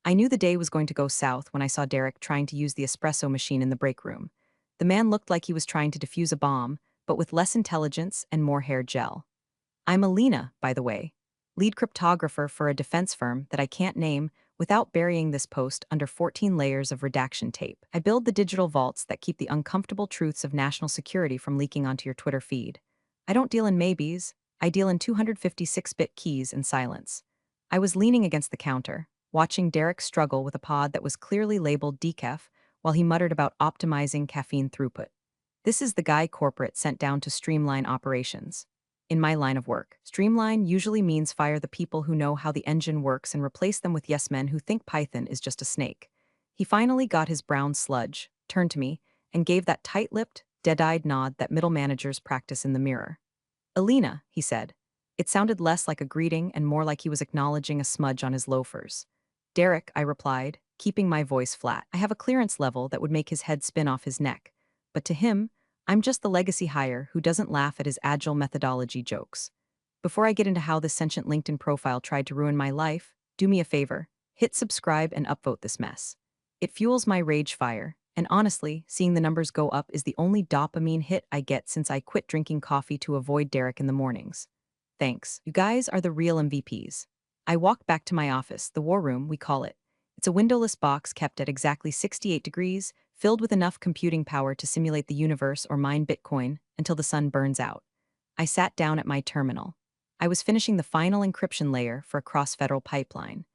I knew the day was going to go south when I saw Derek trying to use the espresso machine in the break room. The man looked like he was trying to defuse a bomb, but with less intelligence and more hair gel. I'm Alina, by the way, lead cryptographer for a defense firm that I can't name without burying this post under 14 layers of redaction tape. I build the digital vaults that keep the uncomfortable truths of national security from leaking onto your Twitter feed. I don't deal in maybes, I deal in 256-bit keys and silence. I was leaning against the counter, watching Derek struggle with a pod that was clearly labeled decaf while he muttered about optimizing caffeine throughput. This is the guy corporate sent down to streamline operations. In my line of work, streamline usually means fire the people who know how the engine works and replace them with yes men who think Python is just a snake. He finally got his brown sludge, turned to me, and gave that tight-lipped, dead-eyed nod that middle managers practice in the mirror. Alina, he said. It sounded less like a greeting and more like he was acknowledging a smudge on his loafers. Derek, I replied, keeping my voice flat. I have a clearance level that would make his head spin off his neck. But to him, I'm just the legacy hire who doesn't laugh at his agile methodology jokes. Before I get into how this sentient LinkedIn profile tried to ruin my life, do me a favor, hit subscribe and upvote this mess. It fuels my rage fire, and honestly, seeing the numbers go up is the only dopamine hit I get since I quit drinking coffee to avoid Derek in the mornings. Thanks. You guys are the real MVPs. I walk back to my office, the war room, we call it. It's a windowless box kept at exactly 68 degrees, filled with enough computing power to simulate the universe or mine Bitcoin until the sun burns out. I sat down at my terminal. I was finishing the final encryption layer for a cross-federal pipeline.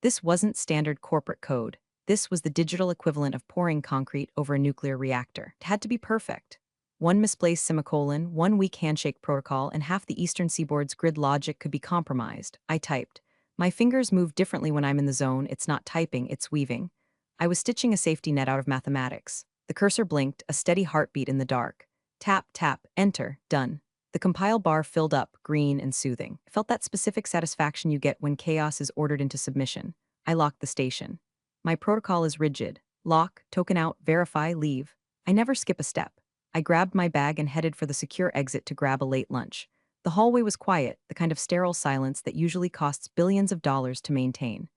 This wasn't standard corporate code. This was the digital equivalent of pouring concrete over a nuclear reactor. It had to be perfect. One misplaced semicolon, one weak handshake protocol, and half the Eastern Seaboard's grid logic could be compromised. I typed. My fingers move differently when I'm in the zone. It's not typing, it's weaving. I was stitching a safety net out of mathematics. The cursor blinked, a steady heartbeat in the dark. Tap, tap, enter, done. The compile bar filled up, green and soothing. I felt that specific satisfaction you get when chaos is ordered into submission. I locked the station. My protocol is rigid. Lock, token out, verify, leave. I never skip a step. I grabbed my bag and headed for the secure exit to grab a late lunch. The hallway was quiet, the kind of sterile silence that usually costs billions of dollars to maintain.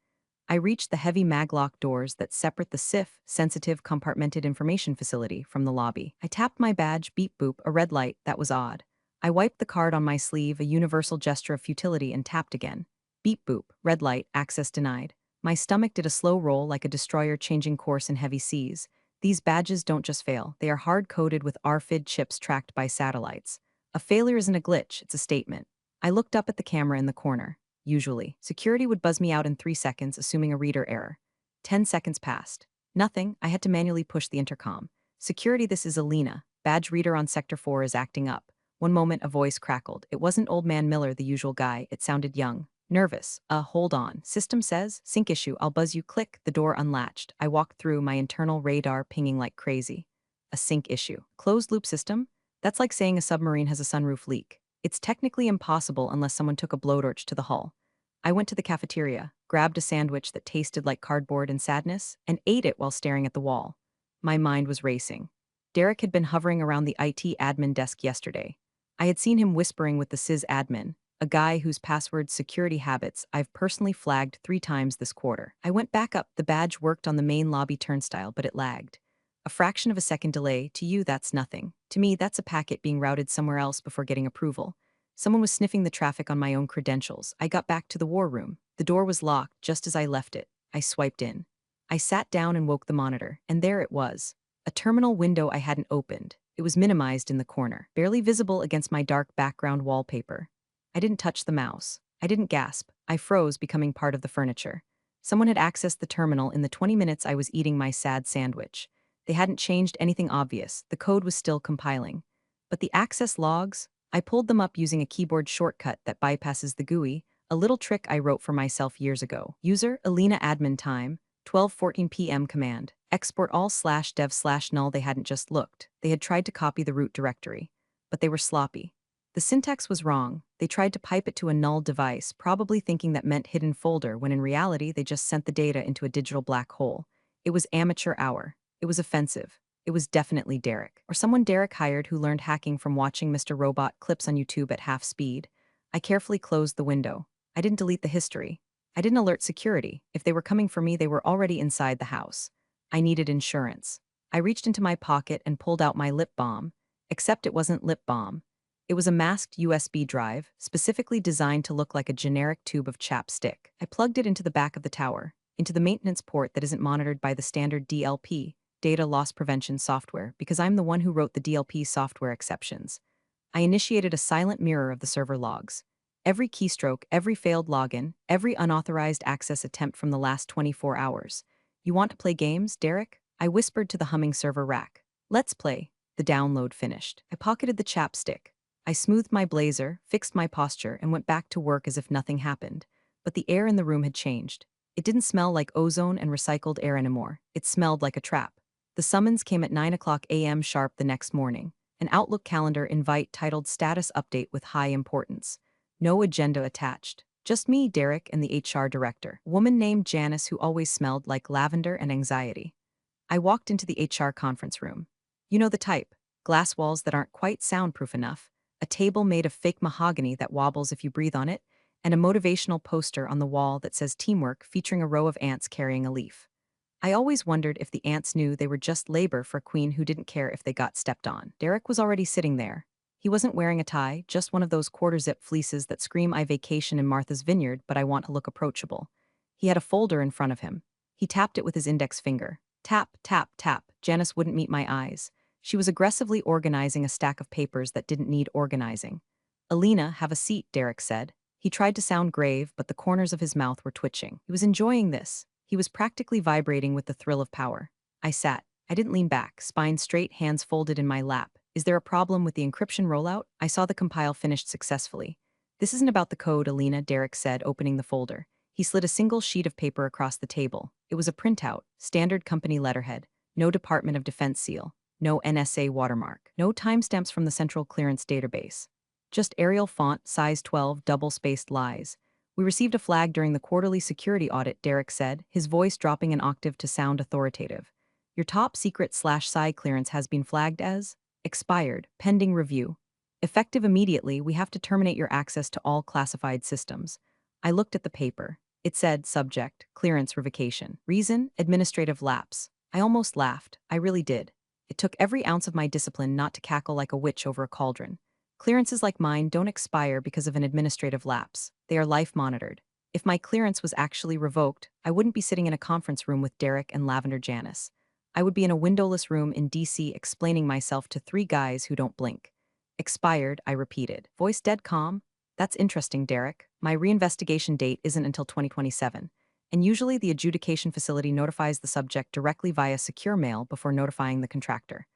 I reached the heavy maglock doors that separate the SIF, sensitive compartmented information facility, from the lobby. I tapped my badge, beep boop, a red light, that was odd. I wiped the card on my sleeve, a universal gesture of futility, and tapped again. Beep boop, red light, access denied. My stomach did a slow roll like a destroyer changing course in heavy seas. These badges don't just fail, they are hard-coded with RFID chips tracked by satellites. A failure isn't a glitch, it's a statement. I looked up at the camera in the corner. Usually, security would buzz me out in 3 seconds, assuming a reader error. 10 seconds passed. Nothing, I had to manually push the intercom. Security, this is Alina. Badge reader on Sector 4 is acting up. One moment, a voice crackled. It wasn't Old Man Miller, the usual guy, it sounded young. Nervous. Hold on. System says, sync issue, I'll buzz you. Click, the door unlatched. I walked through, my internal radar pinging like crazy. A sync issue. Closed loop system? That's like saying a submarine has a sunroof leak. It's technically impossible unless someone took a blowtorch to the hull. I went to the cafeteria, grabbed a sandwich that tasted like cardboard and sadness, and ate it while staring at the wall. My mind was racing. Derek had been hovering around the IT admin desk yesterday. I had seen him whispering with the sys admin, a guy whose password security habits I've personally flagged 3 times this quarter. I went back up, the badge worked on the main lobby turnstile, but it lagged. A fraction of a second delay, to you that's nothing. To me, that's a packet being routed somewhere else before getting approval. Someone was sniffing the traffic on my own credentials. I got back to the war room. The door was locked just as I left it. I swiped in. I sat down and woke the monitor, and there it was. A terminal window I hadn't opened. It was minimized in the corner, barely visible against my dark background wallpaper. I didn't touch the mouse. I didn't gasp. I froze, becoming part of the furniture. Someone had accessed the terminal in the 20 minutes I was eating my sad sandwich. They hadn't changed anything obvious. The code was still compiling. But the access logs? I pulled them up using a keyboard shortcut that bypasses the GUI, a little trick I wrote for myself years ago. User, Alina admin time, 12:14 p.m. command. Export all/dev/null. They hadn't just looked. They had tried to copy the root directory. But they were sloppy. The syntax was wrong. They tried to pipe it to a null device, probably thinking that meant hidden folder, when in reality they just sent the data into a digital black hole. It was amateur hour. It was offensive. It was definitely Derek, or someone Derek hired who learned hacking from watching Mr. Robot clips on YouTube at half speed. I carefully closed the window. I didn't delete the history. I didn't alert security. If they were coming for me, they were already inside the house. I needed insurance. I reached into my pocket and pulled out my lip balm, except it wasn't lip balm. It was a masked USB drive, specifically designed to look like a generic tube of chapstick. I plugged it into the back of the tower, into the maintenance port that isn't monitored by the standard DLP, data loss prevention software, because I'm the one who wrote the DLP software exceptions. I initiated a silent mirror of the server logs. Every keystroke, every failed login, every unauthorized access attempt from the last 24 hours. You want to play games, Derek? I whispered to the humming server rack. Let's play. The download finished. I pocketed the chapstick. I smoothed my blazer, fixed my posture, and went back to work as if nothing happened. But the air in the room had changed. It didn't smell like ozone and recycled air anymore. It smelled like a trap. The summons came at 9 a.m. sharp the next morning. An Outlook calendar invite titled Status Update with High Importance. No agenda attached. Just me, Derek, and the HR director. A woman named Janice who always smelled like lavender and anxiety. I walked into the HR conference room. You know the type. Glass walls that aren't quite soundproof enough, a table made of fake mahogany that wobbles if you breathe on it, and a motivational poster on the wall that says teamwork featuring a row of ants carrying a leaf. I always wondered if the ants knew they were just labor for a queen who didn't care if they got stepped on. Derek was already sitting there. He wasn't wearing a tie, just one of those quarter-zip fleeces that scream I vacation in Martha's Vineyard, but I want to look approachable. He had a folder in front of him. He tapped it with his index finger. Tap, tap, tap. Janice wouldn't meet my eyes. She was aggressively organizing a stack of papers that didn't need organizing. Alina, have a seat, Derek said. He tried to sound grave, but the corners of his mouth were twitching. He was enjoying this. He was practically vibrating with the thrill of power. I sat. I didn't lean back, spine straight, hands folded in my lap. Is there a problem with the encryption rollout? I saw the compile finished successfully. This isn't about the code, Alina, Derek said, opening the folder. He slid a single sheet of paper across the table. It was a printout, standard company letterhead, no Department of Defense seal, no NSA watermark, no timestamps from the Central Clearance Database. Just Arial font, size 12, double-spaced lies. We received a flag during the quarterly security audit, Derek said, his voice dropping an octave to sound authoritative. Your top secret/PSI clearance has been flagged as expired, pending review. Effective immediately, we have to terminate your access to all classified systems. I looked at the paper. It said, subject, clearance revocation. Reason, administrative lapse. I almost laughed. I really did. It took every ounce of my discipline not to cackle like a witch over a cauldron. Clearances like mine don't expire because of an administrative lapse. They are life-monitored. If my clearance was actually revoked, I wouldn't be sitting in a conference room with Derek and Lavender Janice. I would be in a windowless room in DC explaining myself to 3 guys who don't blink. Expired, I repeated. Voice dead calm. That's interesting, Derek. My reinvestigation date isn't until 2027. And usually the adjudication facility notifies the subject directly via secure mail before notifying the contractor.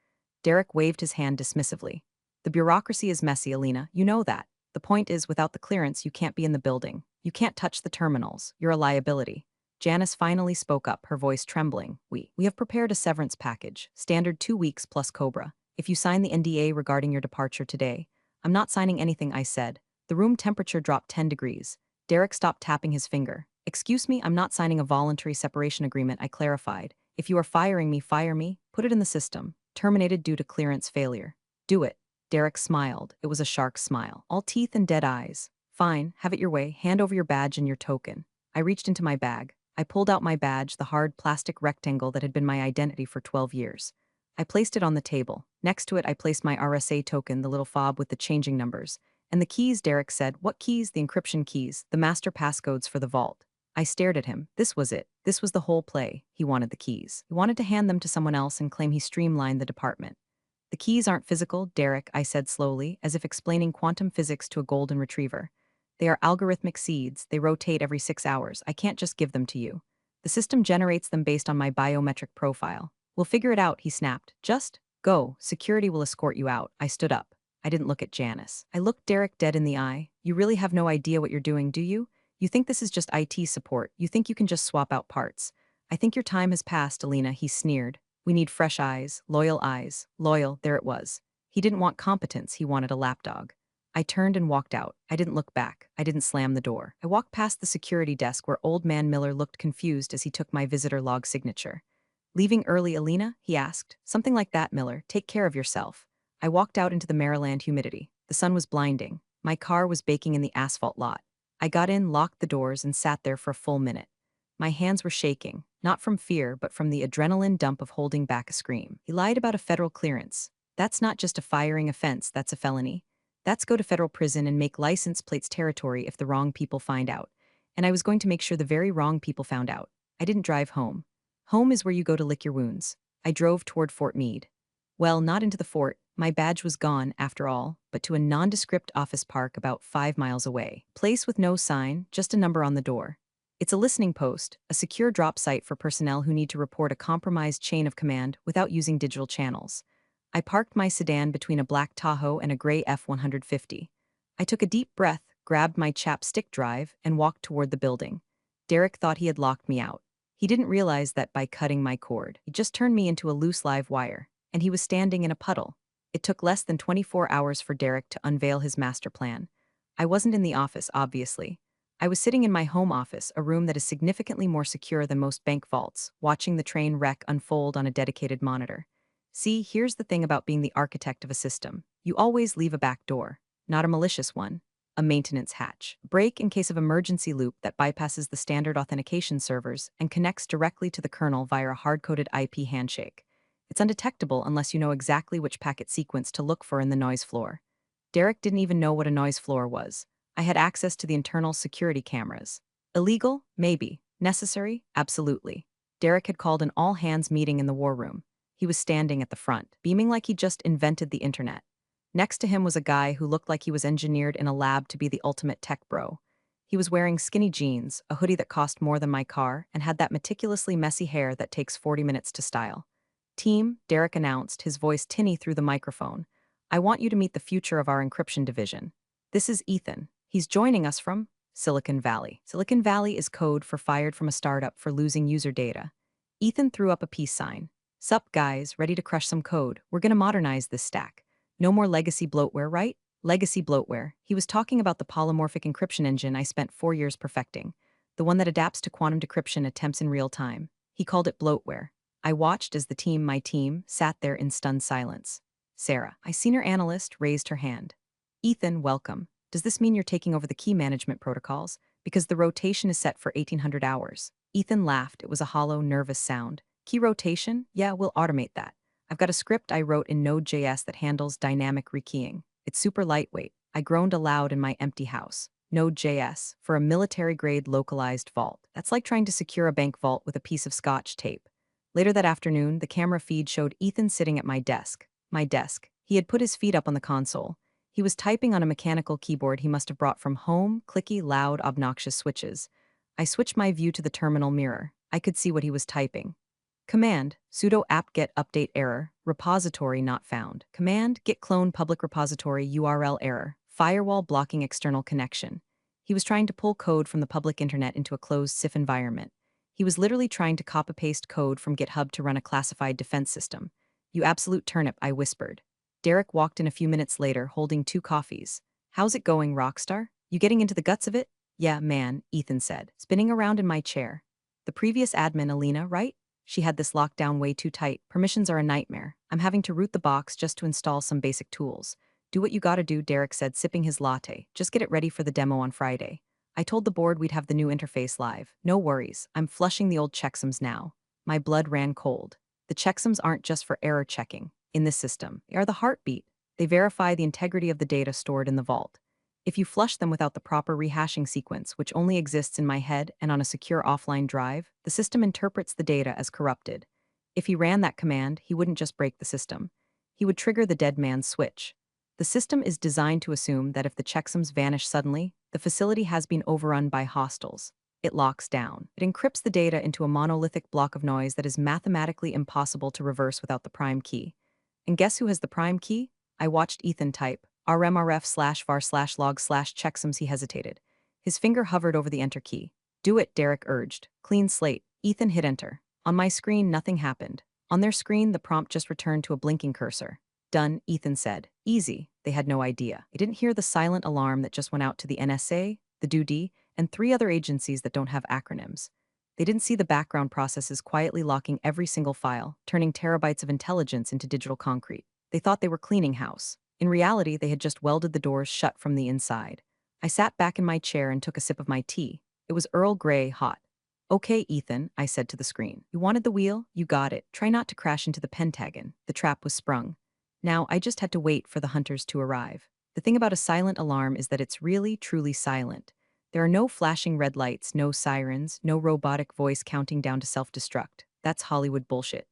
Derek waved his hand dismissively. The bureaucracy is messy, Alina. You know that. The point is, without the clearance, you can't be in the building. You can't touch the terminals. You're a liability. Janice finally spoke up, her voice trembling. We have prepared a severance package, standard 2 weeks plus COBRA. If you sign the NDA regarding your departure today, I'm not signing anything, I said. The room temperature dropped 10 degrees. Derek stopped tapping his finger. Excuse me, I'm not signing a voluntary separation agreement, I clarified. If you are firing me, fire me. Put it in the system. Terminated due to clearance failure. Do it. Derek smiled. It was a shark smile. All teeth and dead eyes. Fine, have it your way. Hand over your badge and your token. I reached into my bag. I pulled out my badge, the hard plastic rectangle that had been my identity for 12 years. I placed it on the table. Next to it, I placed my RSA token, the little fob with the changing numbers. And the keys, Derek said. What keys? The encryption keys, the master passcodes for the vault. I stared at him. This was it. This was the whole play. He wanted the keys. He wanted to hand them to someone else and claim he streamlined the department. The keys aren't physical, Derek, I said slowly, as if explaining quantum physics to a golden retriever. They are algorithmic seeds. They rotate every 6 hours. I can't just give them to you. The system generates them based on my biometric profile. We'll figure it out, he snapped. Just go. Security will escort you out. I stood up. I didn't look at Janice. I looked Derek dead in the eye. You really have no idea what you're doing, do you? You think this is just IT support. You think you can just swap out parts. I think your time has passed, Alina, he sneered. We need fresh eyes. Loyal, there it was. He didn't want competence, he wanted a lapdog. I turned and walked out. I didn't look back. I didn't slam the door. I walked past the security desk where Old Man Miller looked confused as he took my visitor log signature. Leaving early, Alina? He asked. Something like that, Miller. Take care of yourself. I walked out into the Maryland humidity. The sun was blinding. My car was baking in the asphalt lot. I got in, locked the doors, and sat there for a full minute. My hands were shaking, not from fear, but from the adrenaline dump of holding back a scream. He lied about a federal clearance. That's not just a firing offense, that's a felony. That's go to federal prison and make license plates territory if the wrong people find out. And I was going to make sure the very wrong people found out. I didn't drive home. Home is where you go to lick your wounds. I drove toward Fort Meade. Well, not into the fort. My badge was gone, after all, but to a nondescript office park about 5 miles away. Place with no sign, just a number on the door. It's a listening post, a secure drop site for personnel who need to report a compromised chain of command without using digital channels. I parked my sedan between a black Tahoe and a gray F-150. I took a deep breath, grabbed my chapstick drive, and walked toward the building. Derek thought he had locked me out. He didn't realize that by cutting my cord, he just turned me into a loose live wire, and he was standing in a puddle. It took less than 24 hours for Derek to unveil his master plan. I wasn't in the office, obviously. I was sitting in my home office, a room that is significantly more secure than most bank vaults, watching the train wreck unfold on a dedicated monitor. See, here's the thing about being the architect of a system. You always leave a back door, not a malicious one, a maintenance hatch. Break in case of emergency loop that bypasses the standard authentication servers and connects directly to the kernel via a hard-coded IP handshake. It's undetectable unless you know exactly which packet sequence to look for in the noise floor. Derek didn't even know what a noise floor was. I had access to the internal security cameras. Illegal? Maybe. Necessary? Absolutely. Derek had called an all-hands meeting in the war room. He was standing at the front, beaming like he just invented the internet. Next to him was a guy who looked like he was engineered in a lab to be the ultimate tech bro. He was wearing skinny jeans, a hoodie that cost more than my car, and had that meticulously messy hair that takes 40 minutes to style. Team, Derek announced, his voice tinny through the microphone. I want you to meet the future of our encryption division. This is Ethan. He's joining us from Silicon Valley. Silicon Valley is code for fired from a startup for losing user data. Ethan threw up a peace sign. Sup, guys, ready to crush some code. We're gonna modernize this stack. No more legacy bloatware, right? Legacy bloatware. He was talking about the polymorphic encryption engine I spent 4 years perfecting, the one that adapts to quantum decryption attempts in real time. He called it bloatware. I watched as my team, sat there in stunned silence. Sarah, a senior analyst, raised her hand. Ethan, welcome. Does this mean you're taking over the key management protocols? Because the rotation is set for 1800 hours. Ethan laughed. It was a hollow, nervous sound. Key rotation? Yeah, we'll automate that. I've got a script I wrote in Node.js that handles dynamic rekeying. It's super lightweight. I groaned aloud in my empty house. Node.js, for a military-grade localized vault. That's like trying to secure a bank vault with a piece of Scotch tape. Later that afternoon, the camera feed showed Ethan sitting at my desk. My desk. He had put his feet up on the console. He was typing on a mechanical keyboard he must have brought from home, clicky, loud, obnoxious switches. I switched my view to the terminal mirror. I could see what he was typing. Command, sudo apt-get update error, repository not found. Command, git clone public repository URL error, firewall blocking external connection. He was trying to pull code from the public internet into a closed CIF environment. He was literally trying to copy-paste code from GitHub to run a classified defense system. You absolute turnip, I whispered. Derek walked in a few minutes later, holding 2 coffees. How's it going, Rockstar? You getting into the guts of it? Yeah, man, Ethan said, spinning around in my chair. The previous admin, Alina, right? She had this locked down way too tight. Permissions are a nightmare. I'm having to root the box just to install some basic tools. Do what you gotta do, Derek said, sipping his latte. Just get it ready for the demo on Friday. I told the board we'd have the new interface live. No worries. I'm flushing the old checksums now. My blood ran cold. The checksums aren't just for error checking. In this system, they are the heartbeat. They verify the integrity of the data stored in the vault. If you flush them without the proper rehashing sequence, which only exists in my head and on a secure offline drive, the system interprets the data as corrupted. If he ran that command, he wouldn't just break the system. He would trigger the dead man's switch. The system is designed to assume that if the checksums vanish suddenly, the facility has been overrun by hostiles. It locks down. It encrypts the data into a monolithic block of noise that is mathematically impossible to reverse without the prime key. And guess who has the prime key? I watched Ethan type, rmrf/var/log/checksums. He hesitated. His finger hovered over the enter key. Do it, Derek urged. Clean slate. Ethan hit enter. On my screen, nothing happened. On their screen, the prompt just returned to a blinking cursor. Done, Ethan said. Easy. They had no idea. They didn't hear the silent alarm that just went out to the NSA, the DoD, and 3 other agencies that don't have acronyms. They didn't see the background processes quietly locking every single file, turning terabytes of intelligence into digital concrete. They thought they were cleaning house. In reality, they had just welded the doors shut from the inside. I sat back in my chair and took a sip of my tea. It was Earl Grey hot. Okay, Ethan, I said to the screen. You wanted the wheel? You got it. Try not to crash into the Pentagon. The trap was sprung. Now, I just had to wait for the hunters to arrive. The thing about a silent alarm is that it's really, truly silent. There are no flashing red lights, no sirens, no robotic voice counting down to self-destruct. That's Hollywood bullshit.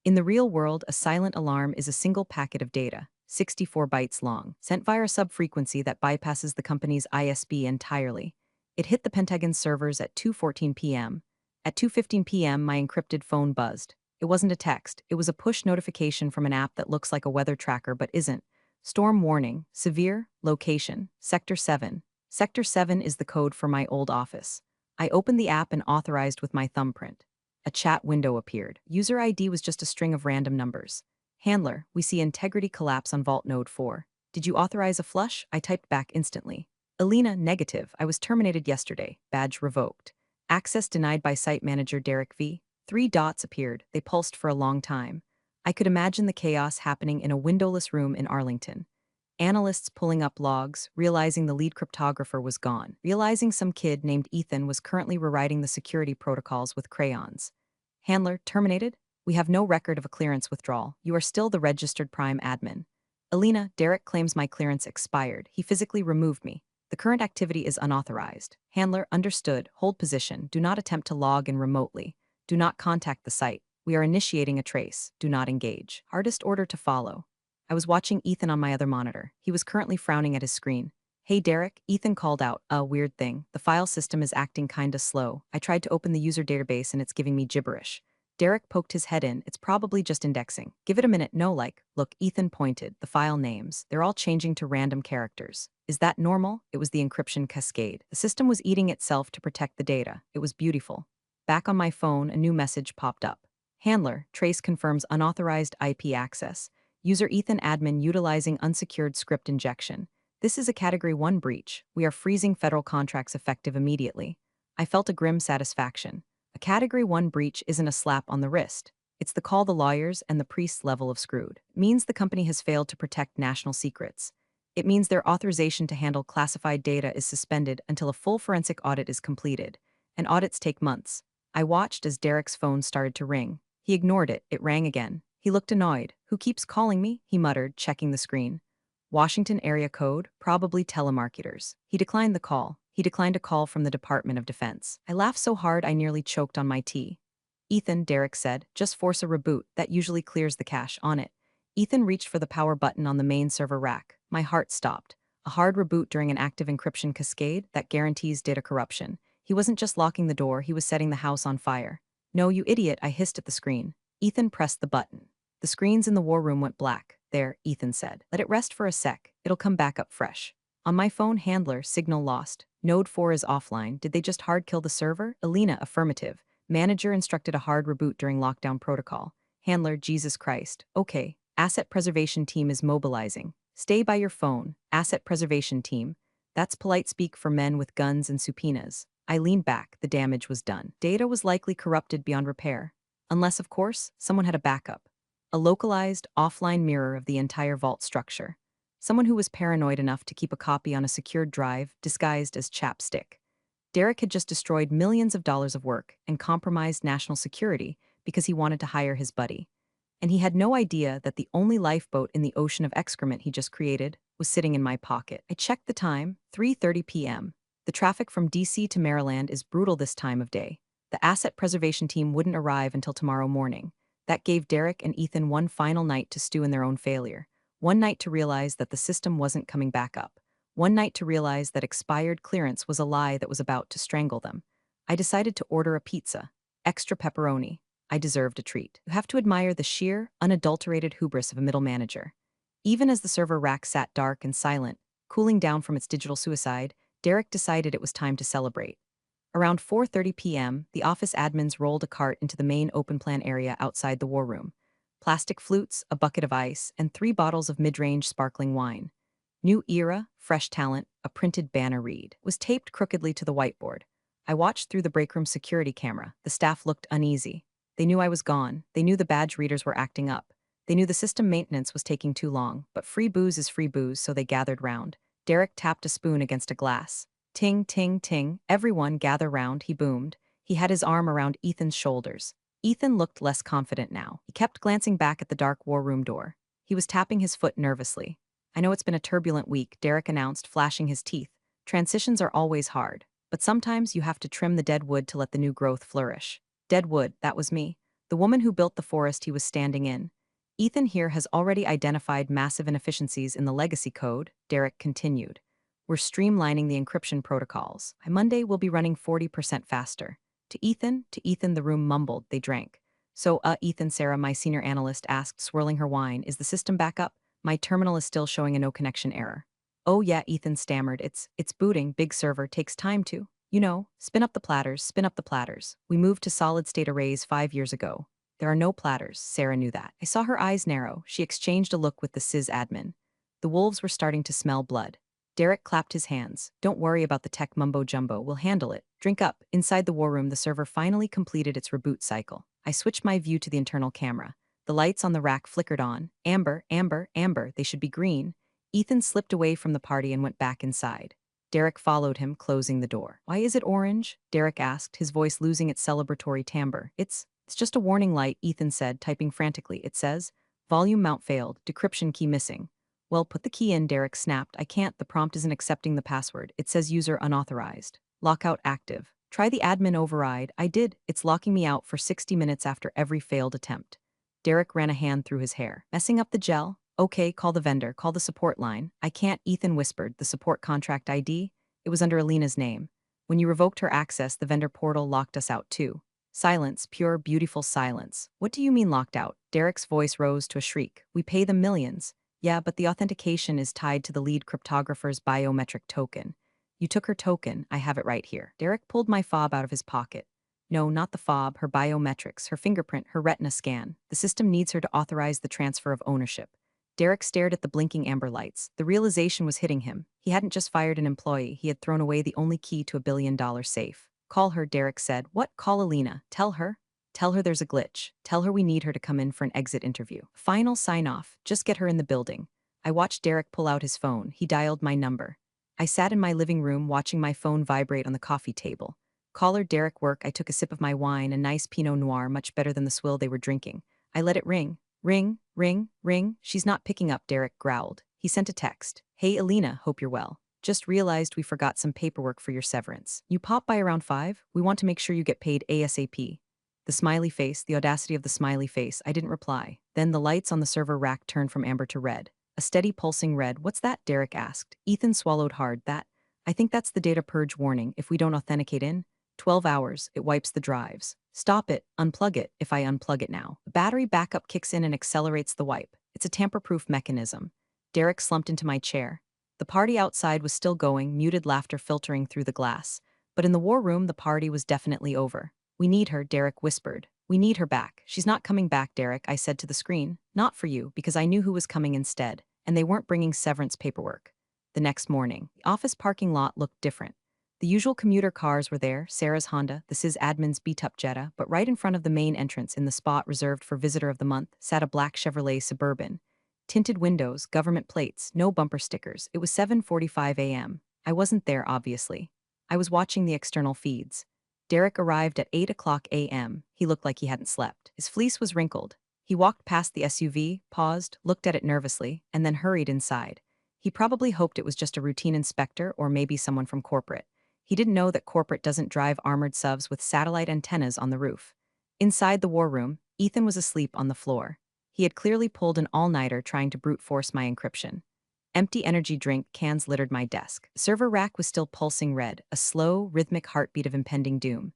In the real world, a silent alarm is a single packet of data, 64 bytes long, sent via a subfrequency that bypasses the company's ISP entirely. It hit the Pentagon's servers at 2:14 p.m. At 2:15 p.m., my encrypted phone buzzed. It wasn't a text, it was a push notification from an app that looks like a weather tracker but isn't. Storm warning, severe, location, Sector 7. Sector 7 is the code for my old office. I opened the app and authorized with my thumbprint. A chat window appeared. User ID was just a string of random numbers. Handler, we see integrity collapse on Vault Node 4. Did you authorize a flush? I typed back instantly. Alina, negative. I was terminated yesterday. Badge revoked. Access denied by site manager Derek V. 3 dots appeared. They pulsed for a long time. I could imagine the chaos happening in a windowless room in Arlington. Analysts pulling up logs, realizing the lead cryptographer was gone, realizing some kid named Ethan was currently rewriting the security protocols with crayons. Handler, terminated? We have no record of a clearance withdrawal. You are still the registered Prime admin. Alina, Derek claims my clearance expired. He physically removed me. The current activity is unauthorized. Handler, understood. Hold position. Do not attempt to log in remotely. Do not contact the site. We are initiating a trace. Do not engage. Hardest order to follow. I was watching Ethan on my other monitor. He was currently frowning at his screen. Hey Derek, Ethan called out. Weird thing. The file system is acting kinda slow. I tried to open the user database and it's giving me gibberish. Derek poked his head in. It's probably just indexing. Give it a minute. No, like. Look, Ethan pointed. The file names. They're all changing to random characters. Is that normal? It was the encryption cascade. The system was eating itself to protect the data. It was beautiful. Back on my phone, a new message popped up. Handler, trace confirms unauthorized IP access. User Ethan admin utilizing unsecured script injection. This is a Category 1 breach. We are freezing federal contracts effective immediately. I felt a grim satisfaction. A Category 1 breach isn't a slap on the wrist. It's the call the lawyers and the priests level of screwed. It means the company has failed to protect national secrets. It means their authorization to handle classified data is suspended until a full forensic audit is completed. And audits take months. I watched as Derek's phone started to ring. He ignored it. It rang again. He looked annoyed. Who keeps calling me? He muttered, checking the screen. Washington area code, probably telemarketers. He declined the call. He declined a call from the Department of Defense. I laughed so hard I nearly choked on my tea. Ethan, Derek said, just force a reboot. That usually clears the cache on it. Ethan reached for the power button on the main server rack. My heart stopped. A hard reboot during an active encryption cascade that guarantees data corruption. He wasn't just locking the door, he was setting the house on fire. No, you idiot, I hissed at the screen. Ethan pressed the button. The screens in the war room went black. There, Ethan said. Let it rest for a sec. It'll come back up fresh. On my phone, handler, signal lost. Node 4 is offline. Did they just hard kill the server? Alina, affirmative. Manager instructed a hard reboot during lockdown protocol. Handler, Jesus Christ. Okay. Asset preservation team is mobilizing. Stay by your phone. Asset preservation team. That's polite speak for men with guns and subpoenas. I leaned back. The damage was done. Data was likely corrupted beyond repair. Unless, of course, someone had a backup. A localized, offline mirror of the entire vault structure. Someone who was paranoid enough to keep a copy on a secured drive disguised as chapstick. Derek had just destroyed millions of dollars of work and compromised national security because he wanted to hire his buddy. And he had no idea that the only lifeboat in the ocean of excrement he just created was sitting in my pocket. I checked the time, 3:30 p.m. The traffic from DC to Maryland is brutal this time of day. The asset preservation team wouldn't arrive until tomorrow morning. That gave Derek and Ethan one final night to stew in their own failure. One night to realize that the system wasn't coming back up. One night to realize that expired clearance was a lie that was about to strangle them. I decided to order a pizza. Extra pepperoni. I deserved a treat. You have to admire the sheer, unadulterated hubris of a middle manager. Even as the server rack sat dark and silent, cooling down from its digital suicide, Derek decided it was time to celebrate. Around 4:30 p.m., the office admins rolled a cart into the main open-plan area outside the war room. Plastic flutes, a bucket of ice, and 3 bottles of mid-range sparkling wine. New era, fresh talent, a printed banner read, was taped crookedly to the whiteboard. I watched through the breakroom security camera. The staff looked uneasy. They knew I was gone. They knew the badge readers were acting up. They knew the system maintenance was taking too long, but free booze is free booze, so they gathered round. Derek tapped a spoon against a glass. Ting, ting, ting, everyone gather round, he boomed. He had his arm around Ethan's shoulders. Ethan looked less confident now. He kept glancing back at the dark war room door. He was tapping his foot nervously. I know it's been a turbulent week, Derek announced, flashing his teeth. Transitions are always hard, but sometimes you have to trim the dead wood to let the new growth flourish. Dead wood, that was me. The woman who built the forest he was standing in. Ethan here has already identified massive inefficiencies in the legacy code, Derek continued. We're streamlining the encryption protocols. By Monday, we'll be running 40% faster. To Ethan, the room mumbled. They drank. So, Ethan, Sarah, my senior analyst, asked, swirling her wine, is the system back up? My terminal is still showing a no connection error. Oh yeah, Ethan stammered. It's booting. Big server takes time to. Spin up the platters, spin up the platters. We moved to solid-state arrays 5 years ago. There are no platters, Sarah knew that. I saw her eyes narrow. She exchanged a look with the sysadmin. The wolves were starting to smell blood. Derek clapped his hands. Don't worry about the tech mumbo-jumbo, we'll handle it. Drink up. Inside the war room, the server finally completed its reboot cycle. I switched my view to the internal camera. The lights on the rack flickered on. Amber, amber, amber, they should be green. Ethan slipped away from the party and went back inside. Derek followed him, closing the door. Why is it orange? Derek asked, his voice losing its celebratory timbre. It's just a warning light, Ethan said, typing frantically. It says, volume mount failed, decryption key missing. Well, put the key in, Derek snapped. I can't, the prompt isn't accepting the password. It says user unauthorized. Lockout active. Try the admin override. I did. It's locking me out for 60 minutes after every failed attempt. Derek ran a hand through his hair. Messing up the gel? Okay, call the vendor, call the support line. I can't, Ethan whispered. The support contract ID? It was under Alina's name. When you revoked her access, the vendor portal locked us out too. Silence, pure, beautiful silence. What do you mean locked out? Derek's voice rose to a shriek. We pay them millions. Yeah, but the authentication is tied to the lead cryptographer's biometric token. You took her token, I have it right here. Derek pulled my fob out of his pocket. No, not the fob, her biometrics, her fingerprint, her retina scan. The system needs her to authorize the transfer of ownership. Derek stared at the blinking amber lights. The realization was hitting him. He hadn't just fired an employee, he had thrown away the only key to a billion-dollar safe. Call her, Derek said. What? Call Alina. Tell her. Tell her there's a glitch. Tell her we need her to come in for an exit interview. Final sign-off. Just get her in the building. I watched Derek pull out his phone. He dialed my number. I sat in my living room watching my phone vibrate on the coffee table. Caller Derek work. I took a sip of my wine, a nice Pinot Noir, much better than the swill they were drinking. I let it ring. Ring, ring, ring. She's not picking up, Derek growled. He sent a text. Hey, Alina, hope you're well. Just realized we forgot some paperwork for your severance. You pop by around 5? We want to make sure you get paid ASAP. The smiley face, the audacity of the smiley face. I didn't reply. Then the lights on the server rack turned from amber to red. A steady pulsing red. What's that? Derek asked. Ethan swallowed hard. That? I think that's the data purge warning. If we don't authenticate in 12 hours, it wipes the drives. Stop it. Unplug it. If I unplug it now. The battery backup kicks in and accelerates the wipe. It's a tamper-proof mechanism. Derek slumped into my chair. The party outside was still going, muted laughter filtering through the glass. But in the war room, the party was definitely over. We need her, Derek whispered. We need her back. She's not coming back, Derek, I said to the screen. Not for you, because I knew who was coming instead, and they weren't bringing severance paperwork. The next morning, the office parking lot looked different. The usual commuter cars were there, Sarah's Honda, the sysadmin's beat-up Jetta, but right in front of the main entrance in the spot reserved for Visitor of the Month sat a black Chevrolet Suburban. Tinted windows, government plates, no bumper stickers. It was 7:45 a.m. I wasn't there, obviously. I was watching the external feeds. Derek arrived at 8 o'clock a.m. He looked like he hadn't slept. His fleece was wrinkled. He walked past the SUV, paused, looked at it nervously, and then hurried inside. He probably hoped it was just a routine inspector or maybe someone from corporate. He didn't know that corporate doesn't drive armored subs with satellite antennas on the roof. Inside the war room, Ethan was asleep on the floor. He had clearly pulled an all-nighter trying to brute force my encryption. Empty energy drink cans littered my desk. The server rack was still pulsing red, a slow, rhythmic heartbeat of impending doom.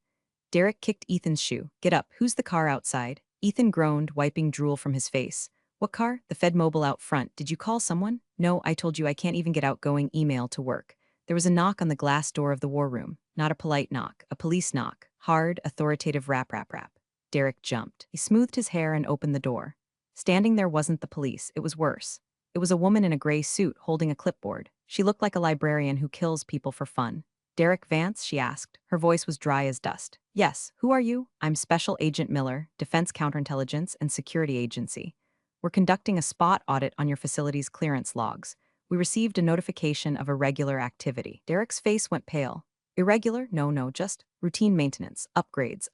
Derek kicked Ethan's shoe. Get up, who's the car outside? Ethan groaned, wiping drool from his face. What car? The Fed Mobile out front. Did you call someone? No, I told you I can't even get outgoing email to work. There was a knock on the glass door of the war room. Not a polite knock, a police knock. Hard, authoritative rap. Derek jumped. He smoothed his hair and opened the door. Standing there wasn't the police, it was worse. It was a woman in a gray suit holding a clipboard. She looked like a librarian who kills people for fun. Derek Vance, she asked. Her voice was dry as dust. Yes, who are you? I'm Special Agent Miller, Defense Counterintelligence and Security Agency. We're conducting a spot audit on your facility's clearance logs. We received a notification of irregular activity. Derek's face went pale. Irregular? No, just routine maintenance. Upgrades,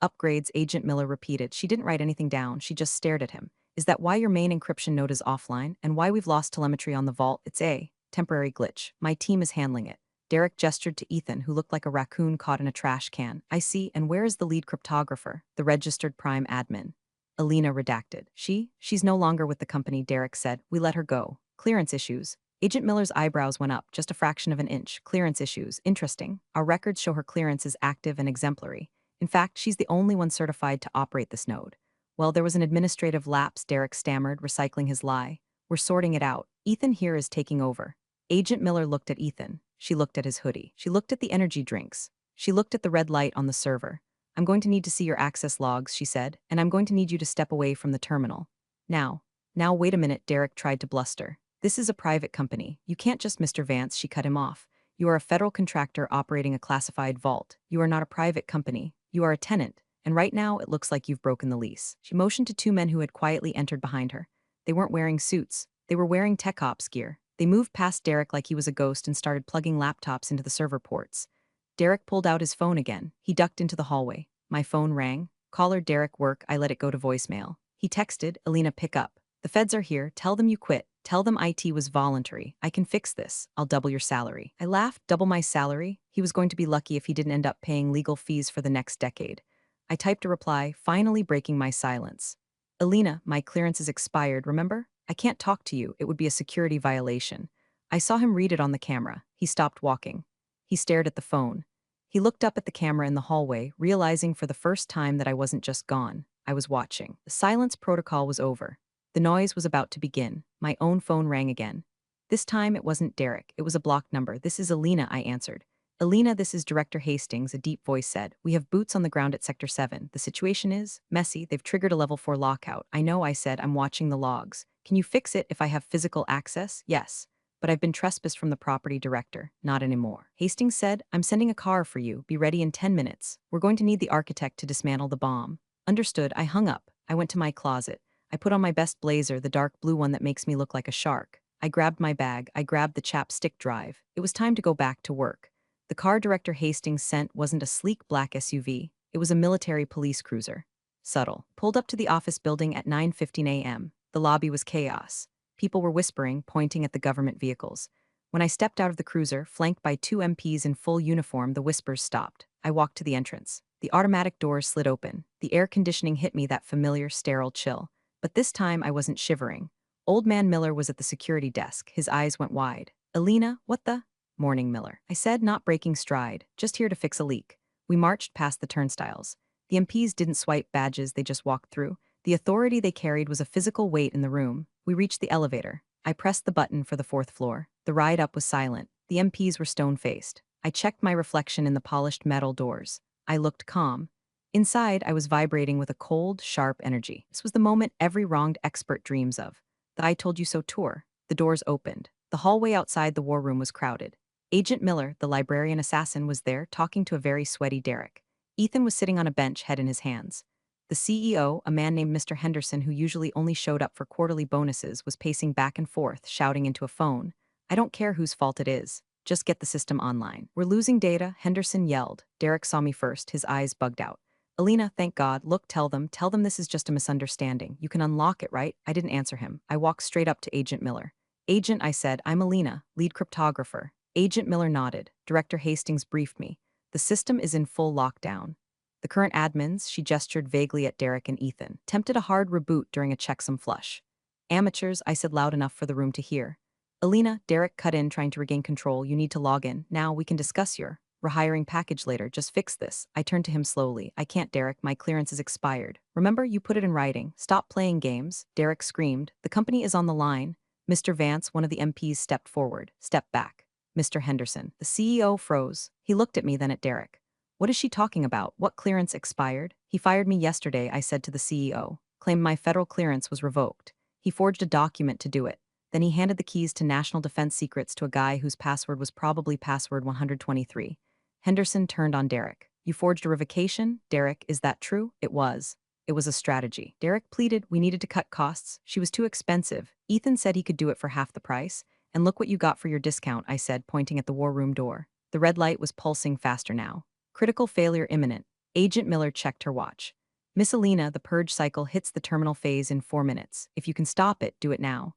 Agent Miller repeated. She didn't write anything down, she just stared at him. Is that why your main encryption node is offline, and why we've lost telemetry on the vault? It's a temporary glitch. My team is handling it. Derek gestured to Ethan, who looked like a raccoon caught in a trash can. I see, and where is the lead cryptographer, the registered prime admin? Alina redacted. She's no longer with the company, Derek said. We let her go. Clearance issues. Agent Miller's eyebrows went up, just a fraction of an inch. Clearance issues. Interesting. Our records show her clearance is active and exemplary. In fact, she's the only one certified to operate this node. Well, there was an administrative lapse, Derek stammered, recycling his lie. We're sorting it out. Ethan here is taking over. Agent Miller looked at Ethan. She looked at his hoodie. She looked at the energy drinks. She looked at the red light on the server. I'm going to need to see your access logs, she said, and I'm going to need you to step away from the terminal. Now, wait a minute, Derek tried to bluster. This is a private company. You can't just, Mr. Vance, she cut him off. You are a federal contractor operating a classified vault. You are not a private company. You are a tenant, and right now it looks like you've broken the lease. She motioned to two men who had quietly entered behind her. They weren't wearing suits. They were wearing tech ops gear. They moved past Derek like he was a ghost and started plugging laptops into the server ports. Derek pulled out his phone again. He ducked into the hallway. My phone rang. Caller Derek work, I let it go to voicemail. He texted, Alina, pick up. The feds are here, tell them you quit. Tell them IT was voluntary. I can fix this. I'll double your salary. I laughed. Double my salary? He was going to be lucky if he didn't end up paying legal fees for the next decade. I typed a reply, finally breaking my silence. Alina, my clearance is expired, remember? I can't talk to you. It would be a security violation. I saw him read it on the camera. He stopped walking. He stared at the phone. He looked up at the camera in the hallway, realizing for the first time that I wasn't just gone. I was watching. The silence protocol was over. The noise was about to begin. My own phone rang again. This time it wasn't Derek. It was a blocked number. This is Alina, I answered. Alina, this is Director Hastings, a deep voice said. We have boots on the ground at Sector 7. The situation is messy. They've triggered a Level 4 lockout. I know, I said. I'm watching the logs. Can you fix it if I have physical access? Yes. But I've been trespassed from the property director. Not anymore. Hastings said, I'm sending a car for you. Be ready in 10 minutes. We're going to need the architect to dismantle the bomb. Understood. I hung up. I went to my closet. I put on my best blazer, the dark blue one that makes me look like a shark. I grabbed my bag. I grabbed the chapstick drive. It was time to go back to work. The car Director Hastings sent wasn't a sleek black SUV. It was a military police cruiser. Subtle. Pulled up to the office building at 9:15 a.m. The lobby was chaos. People were whispering, pointing at the government vehicles. When I stepped out of the cruiser, flanked by two MPs in full uniform, the whispers stopped. I walked to the entrance. The automatic doors slid open. The air conditioning hit me that familiar, sterile chill. But this time I wasn't shivering. Old Man Miller was at the security desk. His eyes went wide. Alina, what the? Morning, Miller. I said, not breaking stride. Just here to fix a leak. We marched past the turnstiles. The MPs didn't swipe badges, they just walked through. The authority they carried was a physical weight in the room. We reached the elevator. I pressed the button for the 4th floor. The ride up was silent. The MPs were stone-faced. I checked my reflection in the polished metal doors. I looked calm. Inside, I was vibrating with a cold, sharp energy. This was the moment every wronged expert dreams of. The I told you so tour. The doors opened. The hallway outside the war room was crowded. Agent Miller, the librarian assassin, was there, talking to a very sweaty Derek. Ethan was sitting on a bench, head in his hands. The CEO, a man named Mr. Henderson who usually only showed up for quarterly bonuses, was pacing back and forth, shouting into a phone. I don't care whose fault it is. Just get the system online. We're losing data, Henderson yelled. Derek saw me first, his eyes bugged out. Alina, thank God. Look, tell them this is just a misunderstanding. You can unlock it, right? I didn't answer him. I walked straight up to Agent Miller. Agent, I said, I'm Alina, lead cryptographer. Agent Miller nodded. Director Hastings briefed me. The system is in full lockdown. The current admins, she gestured vaguely at Derek and Ethan, tempted a hard reboot during a checksum flush. Amateurs, I said loud enough for the room to hear. Alina, Derek cut in, trying to regain control. You need to log in. Now we can discuss your rehiring package later. Just fix this. I turned to him slowly. I can't, Derek. My clearance is expired. Remember, you put it in writing. Stop playing games. Derek screamed. The company is on the line. Mr. Vance, one of the MPs, stepped forward. Step back. Mr. Henderson. The CEO froze. He looked at me, then at Derek. What is she talking about? What clearance expired? He fired me yesterday, I said to the CEO. Claimed my federal clearance was revoked. He forged a document to do it. Then he handed the keys to National Defense Secrets to a guy whose password was probably password 123. Henderson turned on Derek. You forged a revocation? Derek, is that true? It was. It was a strategy. Derek pleaded we needed to cut costs. She was too expensive. Ethan said he could do it for half the price. And look what you got for your discount, I said, pointing at the war room door. The red light was pulsing faster now. Critical failure imminent. Agent Miller checked her watch. Miss Alina, the purge cycle hits the terminal phase in 4 minutes. If you can stop it, do it now.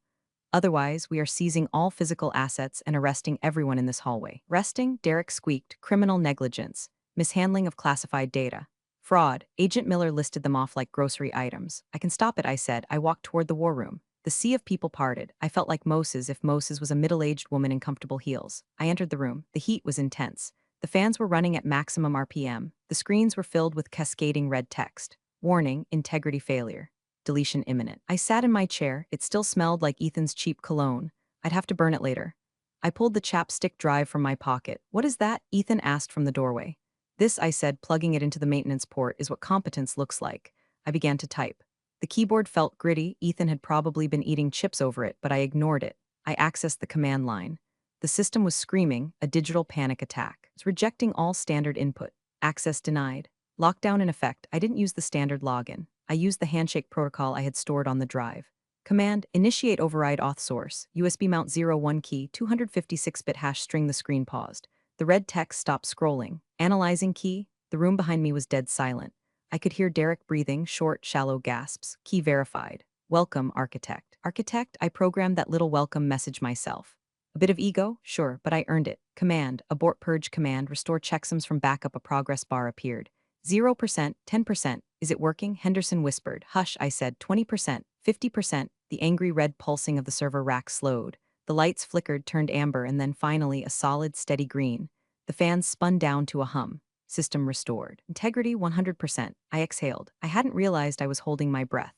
Otherwise, we are seizing all physical assets and arresting everyone in this hallway. Arresting? Derek squeaked. Criminal negligence. Mishandling of classified data. Fraud. Agent Miller listed them off like grocery items. I can stop it, I said. I walked toward the war room. The sea of people parted. I felt like Moses if Moses was a middle-aged woman in comfortable heels. I entered the room. The heat was intense. The fans were running at maximum RPM. The screens were filled with cascading red text. Warning, integrity failure. Deletion imminent. I sat in my chair. It still smelled like Ethan's cheap cologne. I'd have to burn it later. I pulled the chapstick drive from my pocket. What is that? Ethan asked from the doorway. This, I said, plugging it into the maintenance port, is what competence looks like. I began to type. The keyboard felt gritty. Ethan had probably been eating chips over it, but I ignored it. I accessed the command line. The system was screaming, a digital panic attack. It was rejecting all standard input. Access denied. Lockdown in effect. I didn't use the standard login. I used the handshake protocol I had stored on the drive. Command, initiate override auth source, USB mount 01 key, 256-bit hash string. The screen paused. The red text stopped scrolling. Analyzing key. The room behind me was dead silent. I could hear Derek breathing, short, shallow gasps. Key verified. Welcome, architect. Architect, I programmed that little welcome message myself. A bit of ego? Sure, but I earned it. Command, abort purge command, restore checksums from backup. A progress bar appeared. 0%, 10%. Is it working? Henderson whispered. Hush, I said. 20%, 50%. The angry red pulsing of the server rack slowed. The lights flickered, turned amber, and then finally a solid, steady green. The fans spun down to a hum. System restored. Integrity 100%. I exhaled. I hadn't realized I was holding my breath.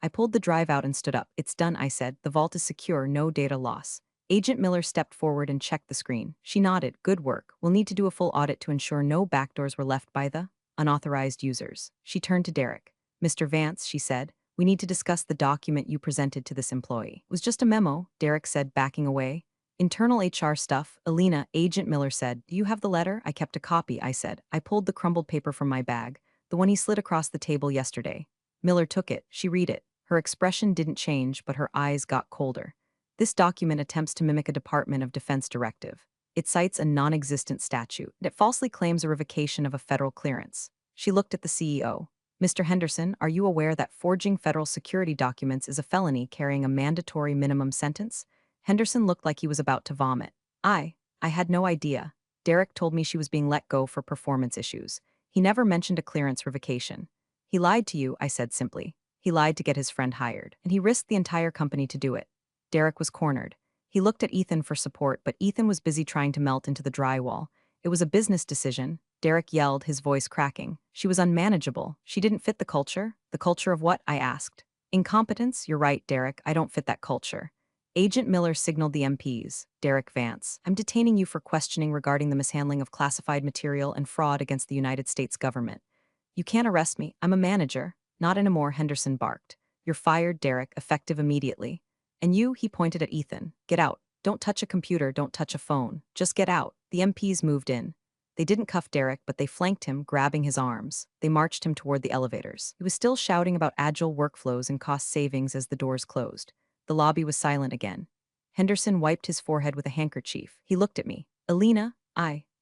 I pulled the drive out and stood up. It's done, I said. The vault is secure, no data loss. Agent Miller stepped forward and checked the screen. She nodded. Good work. We'll need to do a full audit to ensure no backdoors were left by the unauthorized users. She turned to Derek. Mr. Vance, she said, we need to discuss the document you presented to this employee. It was just a memo, Derek said, backing away. Internal HR stuff. Alina, Agent Miller said. Do you have the letter? I kept a copy, I said. I pulled the crumbled paper from my bag, the one he slid across the table yesterday. Miller took it. She read it. Her expression didn't change, but her eyes got colder. This document attempts to mimic a Department of Defense directive. It cites a non-existent statute. It falsely claims a revocation of a federal clearance. She looked at the CEO. Mr. Henderson, are you aware that forging federal security documents is a felony carrying a mandatory minimum sentence? Henderson looked like he was about to vomit. I had no idea. Derek told me she was being let go for performance issues. He never mentioned a clearance revocation. He lied to you, I said simply. He lied to get his friend hired, and he risked the entire company to do it. Derek was cornered. He looked at Ethan for support, but Ethan was busy trying to melt into the drywall. It was a business decision. Derek yelled, his voice cracking. She was unmanageable. She didn't fit the culture. The culture of what? I asked. Incompetence? You're right, Derek. I don't fit that culture. Agent Miller signaled the MPs. Derek Vance, I'm detaining you for questioning regarding the mishandling of classified material and fraud against the United States government. You can't arrest me. I'm a manager. Not anymore, Henderson barked. You're fired, Derek, effective immediately. And you, he pointed at Ethan. Get out. Don't touch a computer, don't touch a phone. Just get out. The MPs moved in. They didn't cuff Derek, but they flanked him, grabbing his arms. They marched him toward the elevators. He was still shouting about agile workflows and cost savings as the doors closed. The lobby was silent again. Henderson wiped his forehead with a handkerchief. He looked at me. Alina,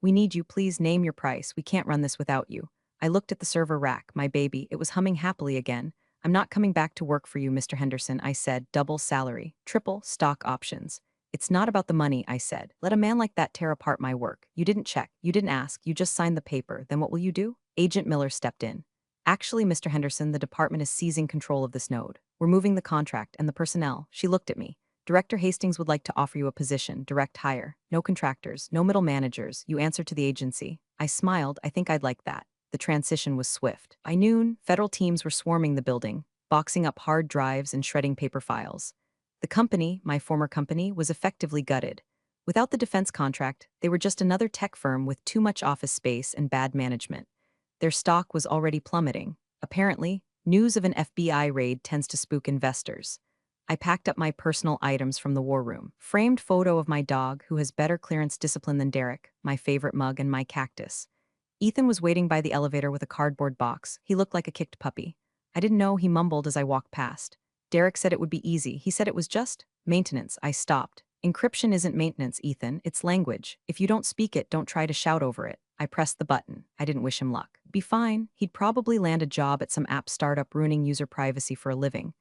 we need you. Please name your price. We can't run this without you. I looked at the server rack, my baby. It was humming happily again. I'm not coming back to work for you, Mr. Henderson, I said. Double salary, triple stock options. It's not about the money, I said. Let a man like that tear apart my work. You didn't check. You didn't ask. You just signed the paper. Then what will you do? Agent Miller stepped in. Actually, Mr. Henderson, the department is seizing control of this node. We're moving the contract and the personnel. She looked at me. Director Hastings would like to offer you a position, direct hire. No contractors, no middle managers. You answer to the agency. I smiled. I think I'd like that. The transition was swift. By noon, federal teams were swarming the building, boxing up hard drives and shredding paper files. The company, my former company, was effectively gutted. Without the defense contract, they were just another tech firm with too much office space and bad management. Their stock was already plummeting. Apparently, news of an FBI raid tends to spook investors. I packed up my personal items from the war room. Framed photo of my dog, who has better clearance discipline than Derek, my favorite mug, and my cactus. Ethan was waiting by the elevator with a cardboard box. He looked like a kicked puppy. I didn't know, he mumbled as I walked past. Derek said it would be easy. He said it was just maintenance. I stopped. Encryption isn't maintenance, Ethan. It's language. If you don't speak it, don't try to shout over it. I pressed the button. I didn't wish him luck. Be fine. He'd probably land a job at some app startup ruining user privacy for a living.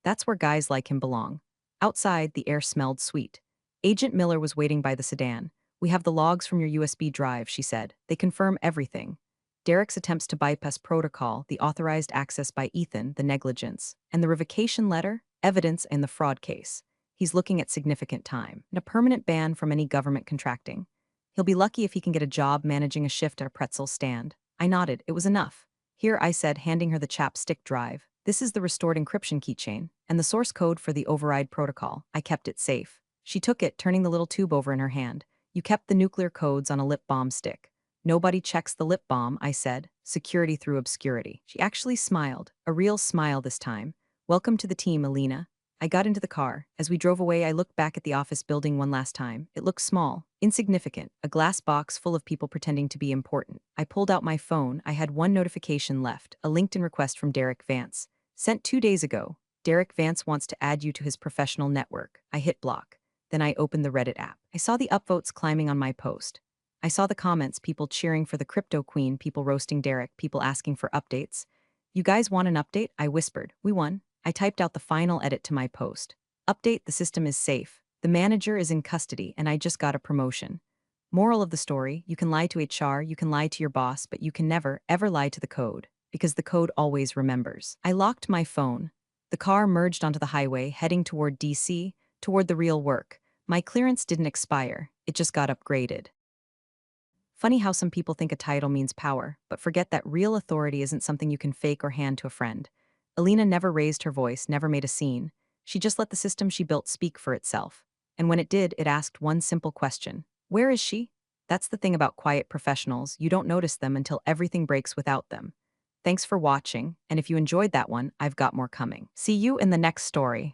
That's where guys like him belong. Outside, the air smelled sweet. Agent Miller was waiting by the sedan. We have the logs from your USB drive, she said. They confirm everything. Derek's attempts to bypass protocol, the authorized access by Ethan, the negligence, and the revocation letter, evidence in the fraud case. He's looking at significant time and a permanent ban from any government contracting. He'll be lucky if he can get a job managing a shift at a pretzel stand. I nodded. It was enough. Here, I said, handing her the chapstick drive. This is the restored encryption keychain and the source code for the override protocol. I kept it safe. She took it, turning the little tube over in her hand. You kept the nuclear codes on a lip balm stick. Nobody checks the lip balm, I said. Security through obscurity. She actually smiled. A real smile this time. Welcome to the team, Alina. I got into the car. As we drove away, I looked back at the office building one last time. It looked small, insignificant, a glass box full of people pretending to be important. I pulled out my phone. I had one notification left, a LinkedIn request from Derek Vance. Sent 2 days ago. Derek Vance wants to add you to his professional network. I hit block. Then I opened the Reddit app. I saw the upvotes climbing on my post. I saw the comments, people cheering for the crypto queen, people roasting Derek, people asking for updates. You guys want an update? I whispered. We won. I typed out the final edit to my post. Update, the system is safe. The manager is in custody, and I just got a promotion. Moral of the story, you can lie to HR, you can lie to your boss, but you can never, ever lie to the code, because the code always remembers. I locked my phone. The car merged onto the highway, heading toward DC, toward the real work. My clearance didn't expire, it just got upgraded. Funny how some people think a title means power, but forget that real authority isn't something you can fake or hand to a friend. Alina never raised her voice, never made a scene. She just let the system she built speak for itself. And when it did, it asked one simple question. Where is she? That's the thing about quiet professionals. You don't notice them until everything breaks without them. Thanks for watching, and if you enjoyed that one, I've got more coming. See you in the next story.